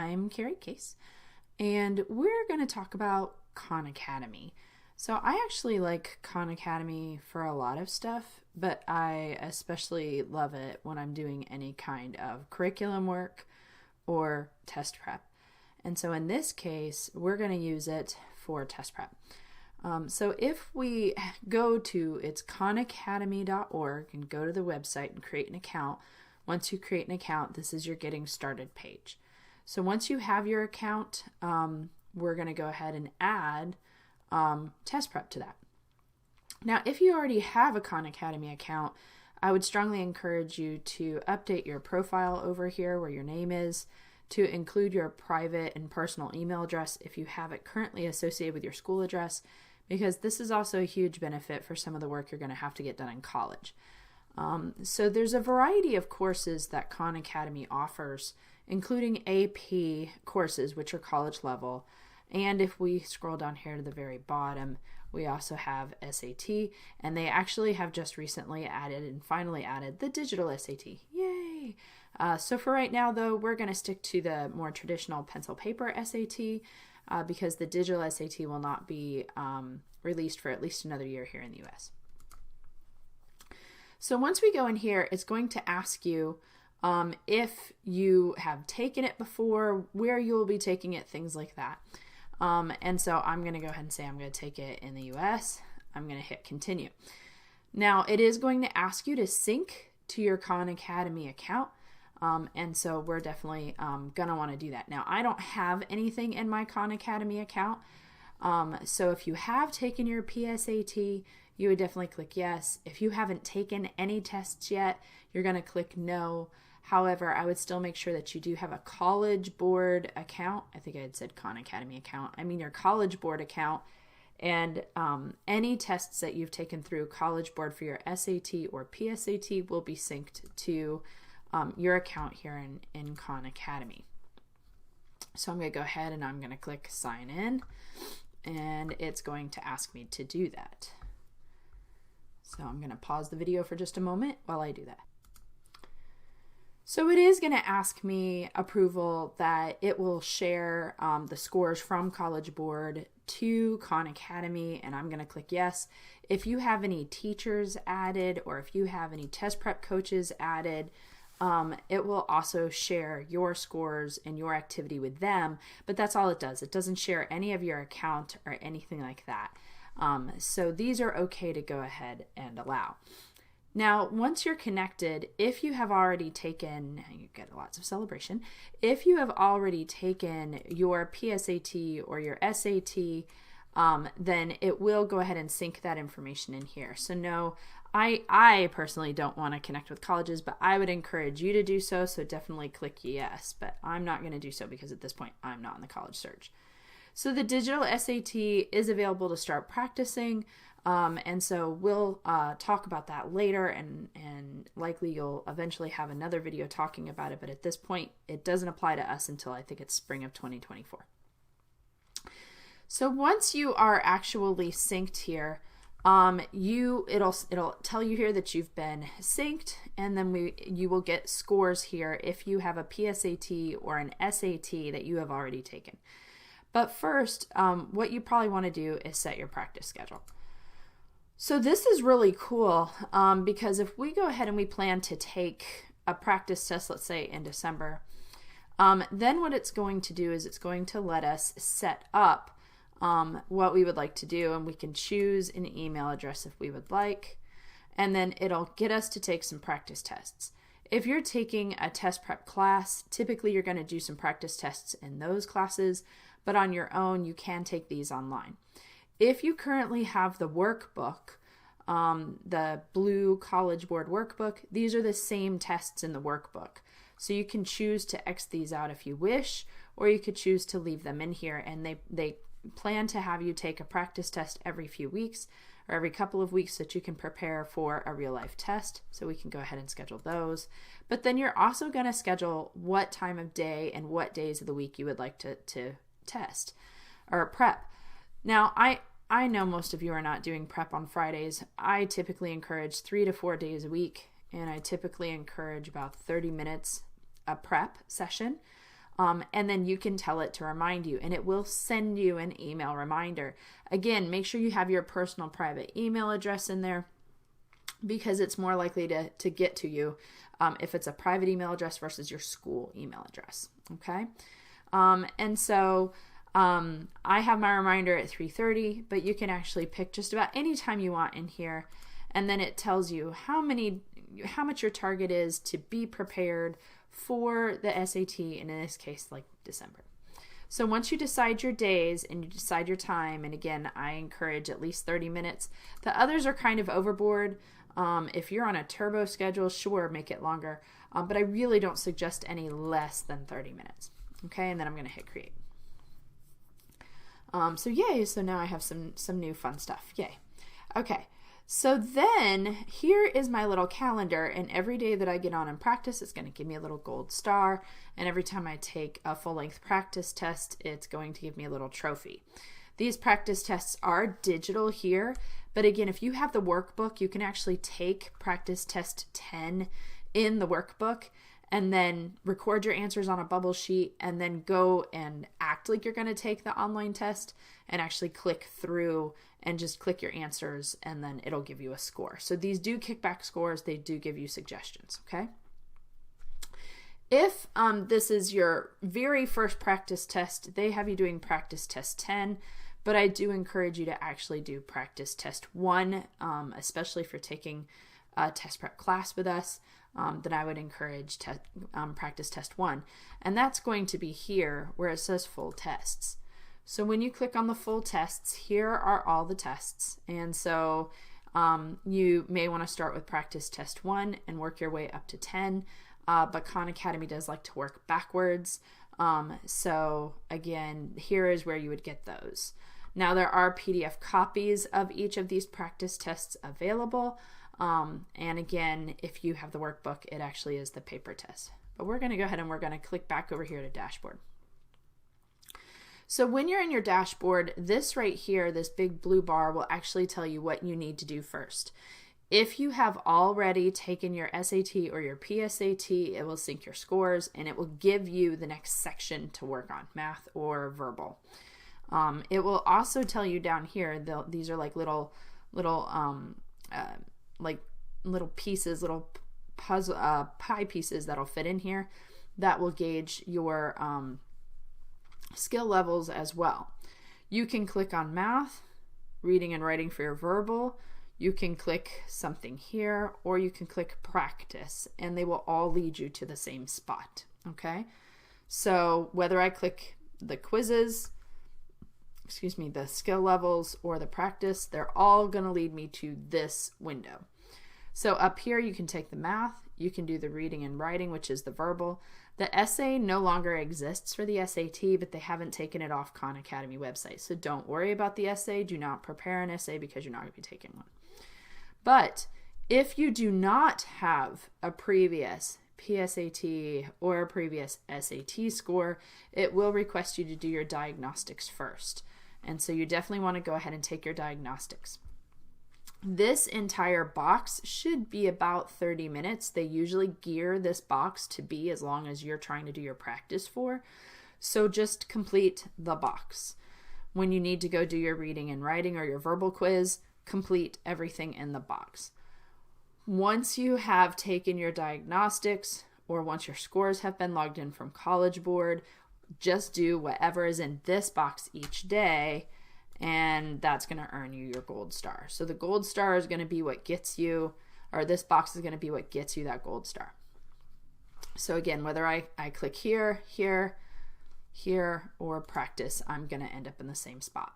I'm Carrie Case, and we're going to talk about Khan Academy. So I actually like Khan Academy for a lot of stuff, but I especially love it when I'm doing any kind of curriculum work or test prep. And so in this case, we're going to use it for test prep. So if we go to it's khanacademy.org and go to the website and create an account, once you create an account, this is your getting started page. So once you have your account, we're going to go ahead and add test prep to that. Now, if you already have a Khan Academy account, I would strongly encourage you to update your profile over here where your name is, to include your private and personal email address if you have it currently associated with your school address, because this is also a huge benefit for some of the work you're going to have to get done in college. So there's a variety of courses that Khan Academy offers, including AP courses, which are college level. And if we scroll down here to the very bottom, we also have SAT, and they actually have just recently added and finally added the digital SAT. Yay! So for right now, though, we're going to stick to the more traditional pencil paper SAT because the digital SAT will not be released for at least another year here in the US. So once we go in here, it's going to ask you if you have taken it before, where you will be taking it, things like that. And so I'm going to go ahead and say I'm going to take it in the US. I'm going to hit continue. Now it is going to ask you to sync to your Khan Academy account. And so we're definitely going to want to do that. Now I don't have anything in my Khan Academy account. So if you have taken your PSAT, you would definitely click yes. If you haven't taken any tests yet, you're going to click no. However, I would still make sure that you do have a CollegeBoard account. I think I had said Khan Academy account. I mean your CollegeBoard account. And any tests that you've taken through CollegeBoard for your SAT or PSAT will be synced to your account here in Khan Academy. So I'm going to go ahead and I'm going to click sign in, and it's going to ask me to do that. So I'm going to pause the video for just a moment while I do that. So it is going to ask me approval that it will share the scores from CollegeBoard to Khan Academy, and I'm going to click yes. If you have any teachers added or if you have any test prep coaches added, it will also share your scores and your activity with them, but that's all it does. It doesn't share any of your account or anything like that. So these are okay to go ahead and allow. Now, once you're connected, if you have already taken, you get lots of celebration, if you have already taken your PSAT or your SAT, then it will go ahead and sync that information in here. So no, I personally don't want to connect with colleges, but I would encourage you to do so. So definitely click yes, but I'm not going to do so because at this point I'm not in the college search. So the digital SAT is available to start practicing. And so we'll talk about that later, and likely you'll eventually have another video talking about it. But at this point, it doesn't apply to us until I think it's spring of 2024. So once you are actually synced here, it'll tell you here that you've been synced, and then you will get scores here if you have a PSAT or an SAT that you have already taken. But first, what you probably want to do is set your practice schedule. So this is really cool because if we go ahead and we plan to take a practice test, let's say in December, then what it's going to do is it's going to let us set up what we would like to do, and we can choose an email address if we would like, and then it'll get us to take some practice tests. If you're taking a test prep class, typically you're going to do some practice tests in those classes, but on your own you can take these online. If you currently have the workbook, the blue CollegeBoard workbook, these are the same tests in the workbook. So you can choose to X these out if you wish, or you could choose to leave them in here, and they plan to have you take a practice test every few weeks or every couple of weeks so that you can prepare for a real life test. So we can go ahead and schedule those. But then you're also going to schedule what time of day and what days of the week you would like to test or prep. Now, I know most of you are not doing prep on Fridays. I typically encourage 3 to 4 days a week, and I typically encourage about 30 minutes a prep session. and then you can tell it to remind you, and it will send you an email reminder. Again, make sure you have your personal private email address in there, because it's more likely to get to you if it's a private email address versus your school email address. Okay. And so I have my reminder at 3:30, but you can actually pick just about any time you want in here. And then it tells you how much your target is to be prepared for the SAT, and in this case, like December. So once you decide your days and you decide your time, and again, I encourage at least 30 minutes. The others are kind of overboard. If you're on a turbo schedule, sure, make it longer. But I really don't suggest any less than 30 minutes. Okay, and then I'm going to hit create. So yay, so now I have some new fun stuff. Yay. Okay, so then here is my little calendar, and every day that I get on and practice, it's going to give me a little gold star, and every time I take a full-length practice test, it's going to give me a little trophy. These practice tests are digital here, but again, if you have the workbook, you can actually take practice test 10 in the workbook and then record your answers on a bubble sheet and then go and act like you're going to take the online test and actually click through and just click your answers, and then it'll give you a score. So these do kick back scores. They do give you suggestions, okay? If this is your very first practice test, they have you doing practice test 10, but I do encourage you to actually do practice test 1, especially if you're taking a test prep class with us, then I would encourage practice test 1. And that's going to be here where it says full tests. So when you click on the full tests, here are all the tests. And so you may want to start with practice test 1 and work your way up to 10. But Khan Academy does like to work backwards. So again, here is where you would get those. Now there are PDF copies of each of these practice tests available. And again, if you have the workbook, it actually is the paper test. But we're going to go ahead and we're going to click back over here to dashboard. So when you're in your dashboard, this right here, this big blue bar will actually tell you what you need to do first. If you have already taken your SAT or your PSAT, it will sync your scores and it will give you the next section to work on, math or verbal. It will also tell you down here, these are like little pieces, little puzzle pie pieces that'll fit in here that will gauge your skill levels as well. You can click on math, reading and writing for your verbal. You can click something here, or you can click practice, and they will all lead you to the same spot. Okay, so whether I click the quizzes, the skill levels, or the practice, they're all going to lead me to this window. So up here you can take the math, you can do the reading and writing, which is the verbal. The essay no longer exists for the SAT, but they haven't taken it off Khan Academy website. So don't worry about the essay. Do not prepare an essay because you're not going to be taking one. But if you do not have a previous PSAT or a previous SAT score, it will request you to do your diagnostics first. And so you definitely want to go ahead and take your diagnostics. This entire box should be about 30 minutes. They usually gear this box to be as long as you're trying to do your practice for. So just complete the box. When you need to go do your reading and writing or your verbal quiz, complete everything in the box. Once you have taken your diagnostics, or once your scores have been logged in from CollegeBoard, just do whatever is in this box each day, and that's going to earn you your gold star. So the gold star is going to be what gets you, or this box is going to be what gets you that gold star. So again, whether I click here, here, here, or practice, I'm going to end up in the same spot.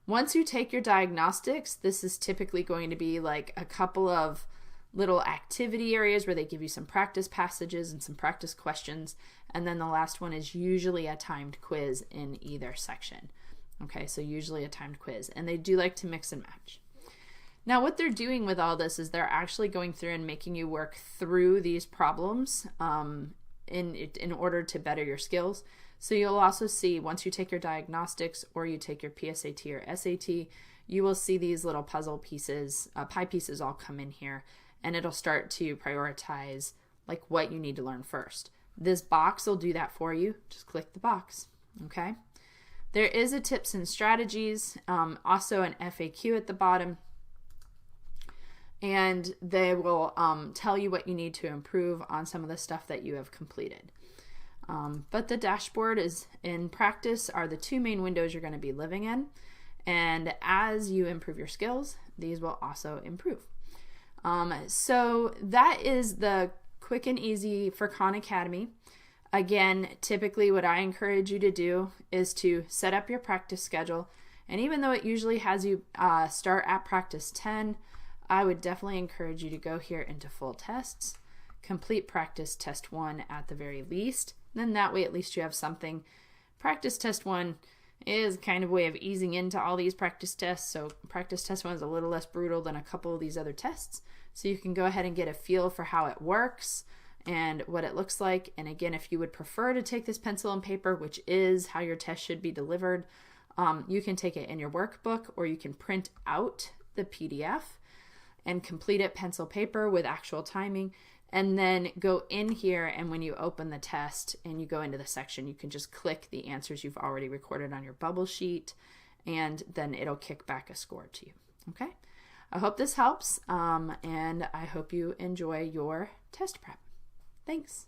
Once you take your diagnostics, this is typically going to be like a couple of little activity areas where they give you some practice passages and some practice questions. And then the last one is usually a timed quiz in either section. Okay, so usually a timed quiz. And they do like to mix and match. Now what they're doing with all this is they're actually going through and making you work through these problems in order to better your skills. So you'll also see once you take your diagnostics or you take your PSAT or SAT, you will see these little puzzle pieces, pie pieces all come in here, and it'll start to prioritize like what you need to learn first. This box will do that for you. Just click the box, okay? There is a tips and strategies, also an FAQ at the bottom, and they will tell you what you need to improve on some of the stuff that you have completed. But the dashboard is in practice are the two main windows you're going to be living in. And as you improve your skills, these will also improve. So that is the quick and easy for Khan Academy. Again, typically what I encourage you to do is to set up your practice schedule. And even though it usually has you start at practice 10, I would definitely encourage you to go here into full tests, complete practice test 1 at the very least. Then that way at least you have something. Practice test 1 is kind of a way of easing into all these practice tests. So practice test 1 is a little less brutal than a couple of these other tests. So you can go ahead and get a feel for how it works and what it looks like. And again, if you would prefer to take this pencil and paper, which is how your test should be delivered, you can take it in your workbook, or you can print out the PDF and complete it pencil paper with actual timing, and then go in here, and when you open the test and you go into the section, you can just click the answers you've already recorded on your bubble sheet, and then it'll kick back a score to you. Okay, I hope this helps, and I hope you enjoy your test prep. Thanks.